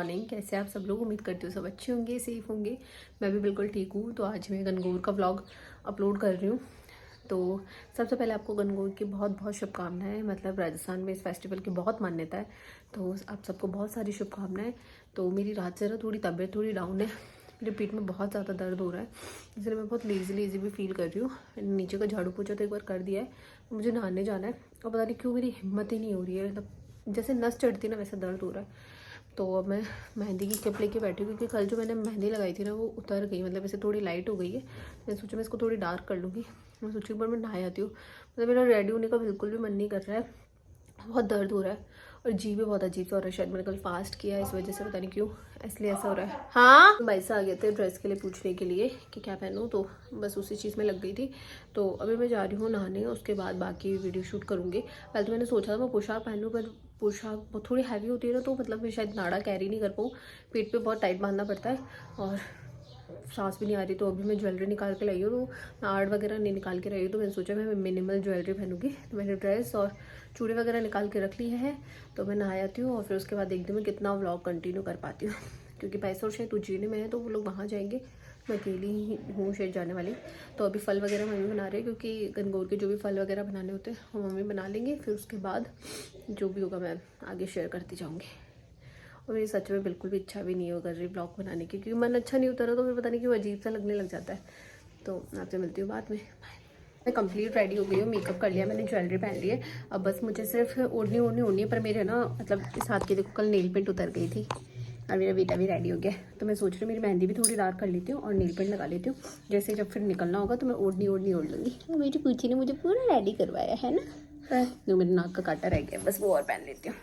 Morning. कैसे आप सब लोग? उम्मीद करती हूँ सब अच्छे होंगे, सेफ होंगे। मैं भी बिल्कुल ठीक हूँ। तो आज मैं गणगौर का व्लॉग अपलोड कर रही हूँ। तो सबसे पहले आपको गणगौर की बहुत बहुत शुभकामनाएं। मतलब राजस्थान में इस फेस्टिवल की बहुत मान्यता है, तो आप सबको बहुत सारी शुभकामनाएं। तो मेरी रात से ना थोड़ी तबीयत थोड़ी डाउन है, मेरे पेट में बहुत ज़्यादा दर्द हो रहा है, इसलिए मैं बहुत लेज़ी भी फील कर रही हूँ। मैंने नीचे का झाड़ू पोछा तो एक बार कर दिया है, मुझे नहाने जाना है और पता नहीं क्यों मेरी हिम्मत ही नहीं हो रही है। मतलब जैसे नस चढ़ती है ना वैसा दर्द हो रहा है। तो अब मैं मेहंदी की क्लिप लेके बैठी हूँ, क्योंकि कल जो मैंने मेहंदी लगाई थी ना वो उतर गई, मतलब ऐसे थोड़ी लाइट हो गई है। मैं सोचा मैं इसको थोड़ी डार्क कर लूँगी। मैं सोची एक बार मैं नहा आती हूँ। मतलब मेरा रेडी होने का बिल्कुल भी मन नहीं कर रहा है, बहुत दर्द हो रहा है और जी भी बहुत अजीब सा हो रहा है। शायद मैंने कल फास्ट किया है इस वजह से, पता नहीं क्यों इसलिए ऐसा हो रहा है। हाँ, भाई से आ गए थे ड्रेस के लिए पूछने के लिए कि क्या पहनूं, तो बस उसी चीज़ में लग गई थी। तो अभी मैं जा रही हूँ नहाने, उसके बाद बाकी वीडियो शूट करूँगी। पहले तो मैंने सोचा था मैं पोशाक पहनूँ, पर पोशाक बहुत थोड़ी हैवी होती है ना, तो मतलब मैं शायद नाड़ा कैरी नहीं कर पाऊँ। पेट पे बहुत टाइट बांधना पड़ता है और सांस भी नहीं आ रही। तो अभी मैं ज्वेलरी निकाल के लाई हूँ, तो मैं आर्ट वगैरह नहीं निकाल के रही हूँ। तो मैंने सोचा मैं मिनिमल ज्वेलरी पहनूंगी। तो मैंने ड्रेस और चूड़ी वगैरह निकाल के रख ली है। तो मैं नहा आती हूँ और फिर उसके बाद देखती हूँ मैं कितना व्लॉग कंटिन्यू कर पाती हूँ, क्योंकि पैसा और शायद उज्जैन में है तो वो लोग वहाँ जाएंगे, मैं अकेली ही हूँ शायद जाने वाली। तो अभी फल वगैरह मम्मी बना रही है, क्योंकि गणगौर के जो भी फल वगैरह बनाने होते हैं वो मम्मी बना लेंगे। फिर उसके बाद जो भी होगा मैं आगे शेयर करती जाऊँगी। और मेरी सच में बिल्कुल भी इच्छा भी नहीं हो कर रही ब्लॉग बनाने की, क्योंकि मन अच्छा नहीं उतरा तो फिर पता नहीं क्यों अजीब सा लगने लग जाता है। तो आपसे मिलती हूँ बाद में। मैं कंप्लीट रेडी हो गई हूँ, मेकअप कर लिया मैंने, ज्वेलरी पहन ली है। अब बस मुझे सिर्फ ओढ़नी है। पर मेरे ना मतलब इस हाथ की देखो कल नेल पेंट उतर गई थी और मेरा बेटा भी रेडी हो गया। तो मैं सोच रही हूँ मेरी मेहंदी भी थोड़ी डार्क कर लेती हूँ और नेल पेंट लगा लेती हूँ। जैसे जब फिर निकलना होगा तो मैं ओढ़नी ओढ़ लूँगी। मेरी पूछी ने मुझे पूरा रेडी करवाया है ना। जो मेरे नाक का कांटा रह गया, बस वो और पहन लेती हूँ।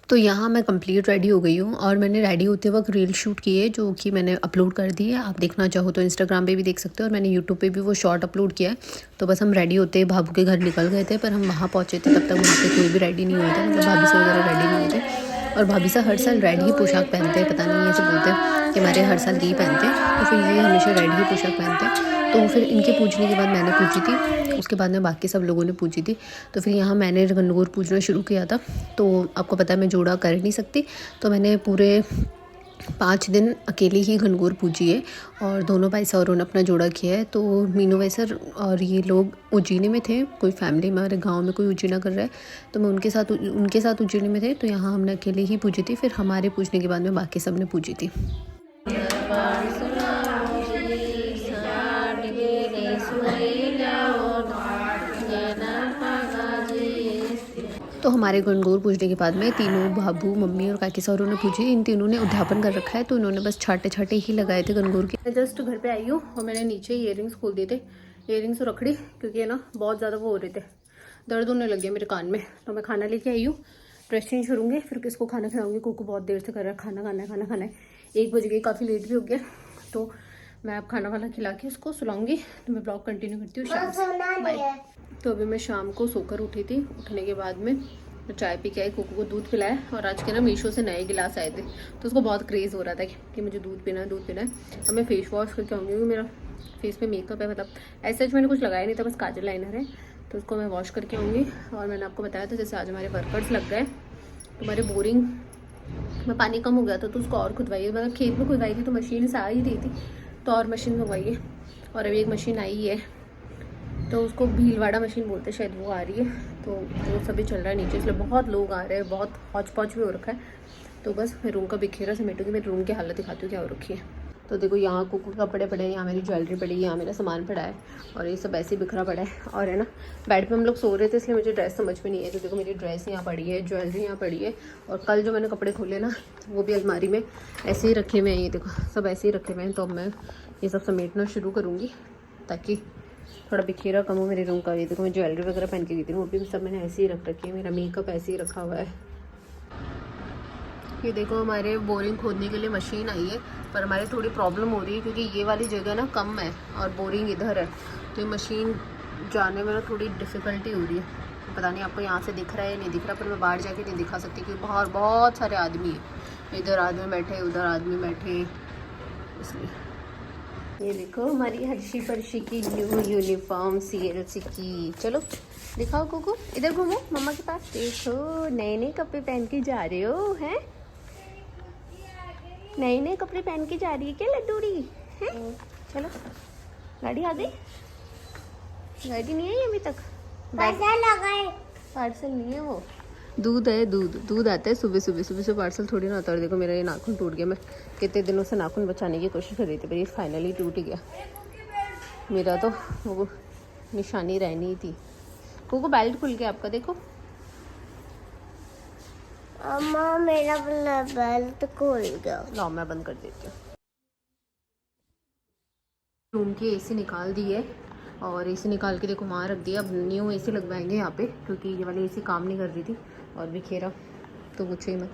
तो यहाँ मैं कंप्लीट रेडी हो गई हूँ और मैंने रेडी होते वक्त रील शूट की है, जो कि मैंने अपलोड कर दी है। आप देखना चाहो तो इंस्टाग्राम पे भी देख सकते हो, और मैंने यूट्यूब पे भी वो शॉर्ट अपलोड किया है। तो बस हम रेडी होते भाभू के घर निकल गए थे, पर हम वहाँ पहुँचे थे तब तक वहाँ पे कोई भी रेडी नहीं हुआ था, मतलब भाभी से वगैरह रेडी नहीं हुए थे। और भाभी सा हर साल रेड ही पोशाक पहनते हैं, पता नहीं ऐसे बोलते हैं कि हमारे हर साल यही पहनते हैं, तो फिर ये हमेशा रेड ही पोशाक पहनते हैं। तो फिर इनके पूजने के बाद मैंने पूजी थी, उसके बाद में बाकी सब लोगों ने पूजी थी। तो फिर यहाँ मैंने गणगौर पूजना शुरू किया था। तो आपको पता है मैं जोड़ा कर नहीं सकती, तो मैंने पूरे 5 दिन अकेले ही गणगौर पूजी है। और दोनों भाई सौरों ने अपना जोड़ा किया है। तो मीनू भाई सर और ये लोग उज्जैन में थे, कोई फैमिली हमारे गांव में कोई उज्जैन कर रहा है, तो मैं उनके साथ उज्जैन में थे। तो यहाँ हमने अकेले ही पूजी थी, फिर हमारे पूजने के बाद में बाकी सब ने पूजी थी। तो हमारे गणगौर पूजने के बाद में तीनों भाभू, मम्मी और काकी सौरों ने पूजी। इन तीनों ने उद्यापन कर रखा है, तो इन्होंने बस छाटे ही लगाए थे गणगौर के। मैं जस्ट घर पे आई हूँ और मैंने नीचे इयररिंग्स खोल दिए थे, इयररिंग्स तो रखड़ी, क्योंकि है ना बहुत ज़्यादा वो हो रहे थे, दर्द होने लग गया मेरे कान में। तो मैं खाना लेके आई हूँ, ड्रेस चेंज करूँगी, फिर किसको खाना खिलाऊंगी। कुकू बहुत देर से कर रहा है खाना है। 1 बज गई, काफ़ी लेट भी हो गया। तो मैं अब खाना वाना खिला के उसको सुलाऊंगी। तो मैं ब्लॉग कंटिन्यू करती हूँ शाम से। बाय। तो अभी मैं शाम को सोकर उठी थी, उठने के बाद में मैं चाय पी के आई, कुकू को दूध पिलाया। और आज के ना मीशो से नए गिलास आए थे, तो उसको बहुत क्रेज़ हो रहा था कि मुझे दूध पीना है। अब मैं फेस वॉश करके आऊँगी, क्योंकि मेरा फेस पे मेकअप है, मतलब ऐसा मैंने कुछ लगाया नहीं था, बस काजल लाइनर है, तो उसको मैं वॉश करके आऊँगी। और मैंने आपको बताया था जैसे आज हमारे वर्कर्स लग गए, तो हमारे बोरिंग में पानी कम हो गया था, तो उसको और खुदवाई है। मतलब खेत में खुदवाई थी तो मशीन से आ ही रही थी, तो और मशीन मंगवाई है। और अभी एक मशीन आई है, तो उसको भीलवाड़ा मशीन बोलते हैं शायद, वो आ रही है। तो वो सभी चल रहा है नीचे, इसलिए बहुत लोग आ रहे हैं, बहुत हौच पौच भी हो रखा है। तो बस मैं रूम का बिखेरा समेटूंगी, मेरे रूम की हालत दिखाती हूँ क्या हो रखी है। तो देखो यहाँ कुकू के कपड़े पड़े हैं, यहाँ मेरी ज्वेलरी पड़ी है, यहाँ मेरा सामान पड़ा है, और ये सब ऐसे ही बिखरा पड़ा है। और है ना बेड पे हम लोग सो रहे थे, इसलिए मुझे ड्रेस समझ में नहीं है। तो देखो मेरी ड्रेस यहाँ पड़ी है, ज्वेलरी यहाँ पड़ी है, और कल जो मैंने कपड़े खोले ना वो भी अलमारी में ऐसे ही रखे हुए हैं। ये देखो सब ऐसे ही रखे हुए हैं। तो अब मैं ये सब समेटना शुरू करूँगी, ताकि थोड़ा बिखेरा कम हो मेरे रूम का। ये देखो मैं ज्वेलरी वगैरह पहन के गई थी, वो भी सब मैंने ऐसे ही रख रखी है, मेरा मेकअप ऐसे ही रखा हुआ है। ये देखो हमारे बोरिंग खोदने के लिए मशीन आई है, पर हमारी थोड़ी प्रॉब्लम हो रही है, क्योंकि ये वाली जगह ना कम है और बोरिंग इधर है, तो ये मशीन जाने में ना थोड़ी डिफ़िकल्टी हो रही है। पता नहीं आपको यहाँ से दिख रहा है या नहीं दिख रहा, पर मैं बाहर जाके नहीं दिखा सकती, क्योंकि बाहर बहुत सारे आदमी हैं, इधर आदमी बैठे उधर आदमी बैठे, इसलिए। ये देखो हमारी हर्षी परशी की न्यू यूनिफॉर्म CLC की। चलो दिखाओ कुकू, इधर घूमो मम्मा के पास। देखो नए कपड़े पहन के जा रहे हो हैं। नए नए कपड़े पहन के जा रही है क्या लड्डूड़ी है? चलो गाड़ी आ गई। गाड़ी नहीं आई अभी तक। पार्सल नहीं है वो, दूध है। दूध आता है सुबह सुबह। सुबह से पार्सल थोड़ी ना आता है। और देखो मेरा ये नाखून टूट गया। मैं कितने दिनों से नाखून बचाने की कोशिश कर रही थी पर ये फाइनली टूट गया। मेरा तो वो निशानी रहनी थी। को बेल्ट खुल गया आपका, देखो। अम्मा मेरा बेल्ट खुल गया। लाओ मैं बंद कर देती हूँ। रूम की एसी निकाल दी है और एसी निकाल के देखो वहाँ रख दिया। अब न्यू एसी लगवाएंगे यहाँ पे क्योंकि ये वाली एसी काम नहीं कर रही थी और बिखेरा तो पूछो ही मत।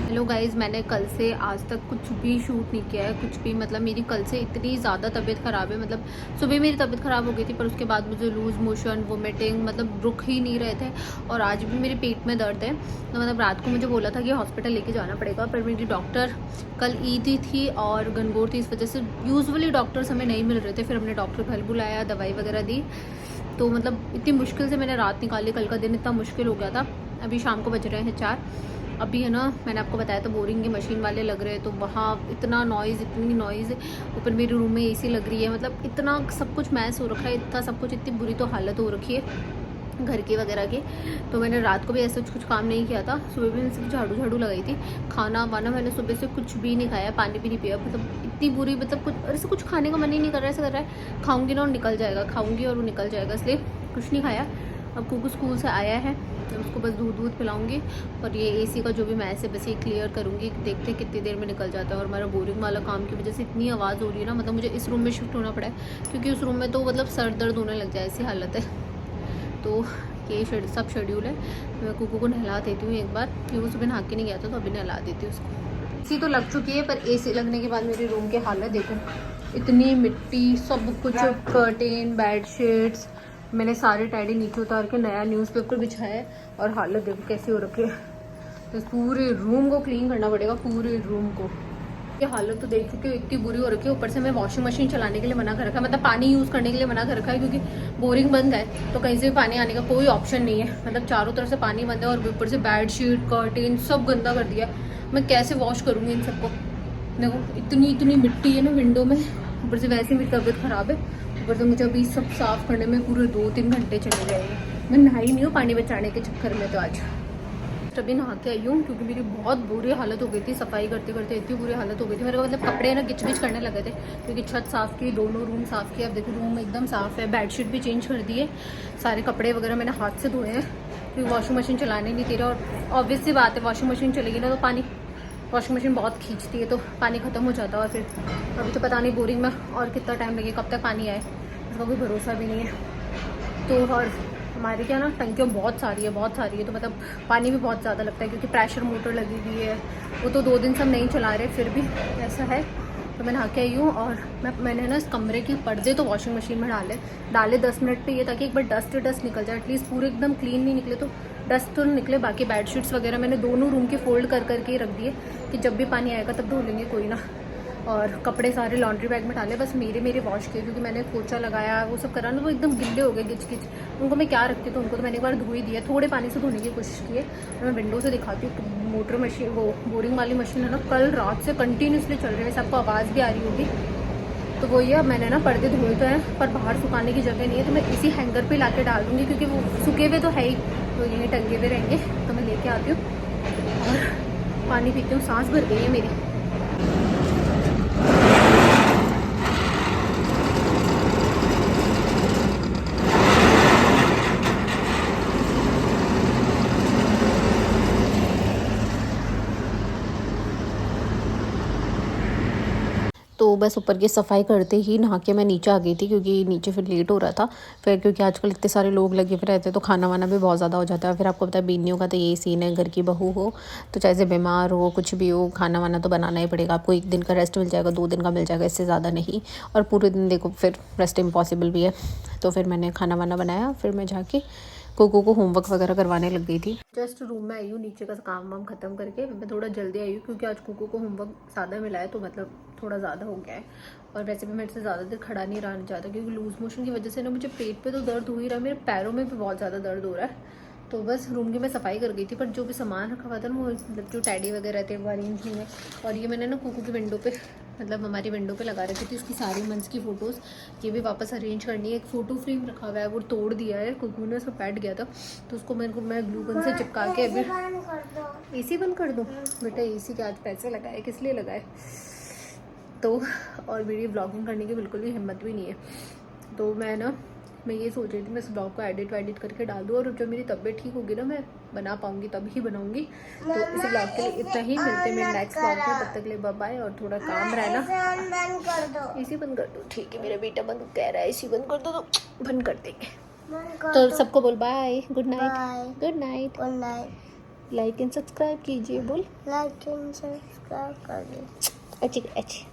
हेलो गाइज़, मैंने कल से आज तक कुछ भी शूट नहीं किया है, कुछ भी। मतलब मेरी कल से इतनी ज़्यादा तबीयत ख़राब है। मतलब सुबह मेरी तबीयत ख़राब हो गई थी पर उसके बाद मुझे लूज़ मोशन, वोमिटिंग, मतलब रुक ही नहीं रहे थे। और आज भी मेरे पेट में दर्द है। तो मतलब रात को मुझे बोला था कि हॉस्पिटल लेके जाना पड़ेगा पर मेरी डॉक्टर कल ईद थी और गणगौर थी, इस वजह से यूजुअली डॉक्टर्स हमें नहीं मिल रहे थे। फिर हमने डॉक्टर घर बुलाया, दवाई वगैरह दी। तो मतलब इतनी मुश्किल से मैंने रात निकाली। कल का दिन इतना मुश्किल हो गया था। अभी शाम को बज रहे हैं 4। अभी है ना, मैंने आपको बताया तो बोरिंग के मशीन वाले लग रहे हैं तो वहाँ इतना नॉइज़, इतनी नॉइज़। ऊपर मेरे रूम में एसी लग रही है। मतलब इतना सब कुछ मैस हो रखा है, इतना सब कुछ, इतनी बुरी तो हालत हो रखी है घर की वगैरह की। तो मैंने रात को भी ऐसा कुछ काम नहीं किया था। सुबह भी मैंने सिर्फ झाड़ू लगाई थी। खाना वाना मैंने सुबह से कुछ भी नहीं खाया, पानी भी नहीं पिया। मतलब इतनी बुरी, मतलब कुछ ऐसे कुछ खाने का मन ही नहीं कर रहा है। ऐसा कर रहा है खाऊंगी ना और निकल जाएगा, खाऊंगी और वो निकल जाएगा, इसलिए कुछ नहीं खाया। अब कुकू स्कूल से आया है तो उसको बस दूध पिलाऊंगी और ये एसी का जो भी मैस है बस ये क्लियर करूँगी। देखते हैं कितनी देर में निकल जाता है। और हमारा बोरिंग वाला काम की वजह से इतनी आवाज़ हो रही है ना, मतलब मुझे इस रूम में शिफ्ट होना पड़ा है क्योंकि उस रूम में तो मतलब सर दर्द होने लग जाए, ऐसी हालत है। तो ये सब शेड्यूल है। मैं कुकू को नहला देती हूँ एक बार, क्योंकि वो सुबह नहा के नहीं गया था तो अभी नहला देती हूँ उसको। एसी तो लग चुकी है पर एसी लगने के बाद मेरे रूम की हालत देखो, इतनी मिट्टी, सब कुछ, कर्टेन, बेडशीट्स, मैंने सारे टैडी नीचे उतार के नया न्यूज़पेपर बिछाया है और हालत देखो कैसी हो रखी है। तो पूरे रूम को क्लीन करना पड़ेगा, पूरे रूम को। ये हालत तो देख चुके हो, इतनी बुरी हो रखी है। ऊपर से मैं वॉशिंग मशीन चलाने के लिए मना कर रखा है, मतलब पानी यूज़ करने के लिए मना कर रखा है क्योंकि बोरिंग बंद है तो कहीं से भी पानी आने का कोई ऑप्शन नहीं है। मतलब चारों तरफ से पानी बंद है और ऊपर से बेडशीट, कर्टेन सब गंदा कर दिया। मैं कैसे वॉश करूँगी इन सबको? देखो इतनी मिट्टी है ना विंडो में, ऊपर से वैसे मेरी तबीयत ख़राब है, ऊपर से मुझे अभी सब साफ़ करने में पूरे 2-3 घंटे चले जाएंगे। मैं नहाई नहीं हूँ पानी बचाने के चक्कर में। तो आज तभी नहा के आई हूँ क्योंकि मेरी बहुत बुरी हालत हो गई थी सफाई करते करते। इतनी बुरी हालत हो गई थी मेरे को, मतलब कपड़े ना गिच गिच करने लगे थे क्योंकि छत साफ़ की, दोनों रूम साफ़ किए। अब देखो रूम एकदम साफ़ है, बेडशीट भी चेंज कर दिए, सारे कपड़े वगैरह मैंने हाथ से धोए हैं क्योंकि वॉशिंग मशीन चलाने नहीं दे रहा। और ऑब्वियस सी बात है, वॉशिंग मशीन चलेगी ना तो पानी, वॉशिंग मशीन बहुत खींचती है तो पानी ख़त्म हो जाता है। और फिर अभी तो पता नहीं बोरिंग में और कितना टाइम लगेगा, कब तक पानी आए इसका कोई भरोसा भी नहीं है। तो और हमारे क्या ना टंकियाँ बहुत सारी है तो मतलब पानी भी बहुत ज़्यादा लगता है क्योंकि प्रेशर मोटर लगी हुई है। वो तो 2 दिन से हम नहीं चला रहे, फिर भी ऐसा है। तो मैं नहा के आई हूँ और मैंने ना इस कमरे के पर्दे तो वॉशिंग मशीन में डाले 10 मिनट पे, ये ताकि एक बार डस्ट निकल जाए। एटलीस्ट पूरे एकदम क्लीन नहीं निकले तो डस्ट तो निकले। बाकी बेडशीट्स वगैरह मैंने दोनों रूम के फोल्ड कर करके रख दिए कि जब भी पानी आएगा तब धो लेंगे, कोई ना। और कपड़े सारे लॉन्ड्री बैग में डाले, बस मेरे वॉश किए क्योंकि मैंने पोछा लगाया, वो सब करा ना, वो एकदम गिल्ले हो गए गिच गिच। उनको मैं क्या रखती, तो उनको तो मैंने एक बार धो ही दिया, थोड़े पानी से धोने की कोशिश की है। और मैं विंडो से दिखाती हूँ, मोटर मशीन, वो बोरिंग वाली मशीन है ना, कल रात से कंटिन्यूसली चल रही है। सबको आवाज़ भी आ रही होगी। तो वही है, मैंने ना पर्दे धोए तो हैं पर बाहर सुखाने की जगह नहीं है, तो मैं इसी हैंगर पे लाके डाल दूँगी क्योंकि वो सूखे हुए तो है ही, तो यहीं टंगे हुए रहेंगे। तो मैं लेके आती हूँ और पानी पीती हूँ। सांस भर गई है मेरी। तो बस ऊपर की सफाई करते ही नहा के मैं नीचे आ गई थी क्योंकि नीचे फिर लेट हो रहा था। फिर क्योंकि आजकल इतने सारे लोग लगे हुए रहते हैं तो खाना वाना भी बहुत ज़्यादा हो जाता है। फिर आपको पता है बीनियों का तो यही सीन है, घर की बहू हो तो चाहे से बीमार हो कुछ भी हो, खाना वाना तो बनाना ही पड़ेगा। आपको 1 दिन का रेस्ट मिल जाएगा, 2 दिन का मिल जाएगा, इससे ज़्यादा नहीं। और पूरे दिन देखो फिर रेस्ट इम्पॉसिबल भी है। तो फिर मैंने खाना वाना बनाया, फिर मैं जाके कोको को होमवर्क वगैरह करवाने लग गई थी। जस्ट रूम में आई हूँ, नीचे का काम वाम खत्म करके। मैं थोड़ा जल्दी आई हूँ क्योंकि आज कोको को होमवर्क ज़्यादा मिला है, तो मतलब थोड़ा ज़्यादा हो गया है। और वैसे भी मेरे से ज़्यादा देर खड़ा नहीं रहना चाहता क्योंकि लूज़ मोशन की वजह से ना मुझे पेट पे तो दर्द हो ही रहा है, मेरे पैरों में भी बहुत ज़्यादा दर्द हो रहा है। तो बस रूम की मैं सफाई कर गई थी, पर जो भी सामान रखा हुआ था ना वो मतलब जो टैडी वगैरह थे वो अरेंज नहीं है। और ये मैंने ना कोको की विंडो पे, मतलब हमारी विंडो पे लगा रखी थी उसकी सारी मंथ्स की फ़ोटोज़, ये भी वापस अरेंज करनी है। एक फ़ोटो फ्रेम रखा हुआ है वो तोड़ दिया है, कुकू ने उसको बैठ गया था, तो उसको मैं ग्लू गन से चिपका के अभी AC बंद कर दूँ। बेटा AC के आज पैसे लगाए, किस लिए लगाए? तो और वीडियो ब्लॉगिंग करने की बिल्कुल भी हिम्मत भी नहीं है। तो मैं ये सोच रही थी मैं इस ब्लॉग को एडिट करके डाल दूँ, और जब मेरी तबीयत ठीक होगी ना मैं बना पाऊँगी तब ही बनाऊँगी। तो इस ब्लॉग के लिए इतना ही, मिलते हैं मेरे नेक्स्ट ब्लॉग में, तब तक के लिए बाय बाय। और थोड़ा काम रहना। AC बंद कर दो, ठीक है मेरा बेटा बंद कह रहा है AC बंद कर दो, तो बंद कर देंगे। तो सबको बोल bye, good night, good night, good night. Like and subscribe कीजिए, बोल लाइक एंड सब्सक्राइब कर दो। अच्छी अच्छी।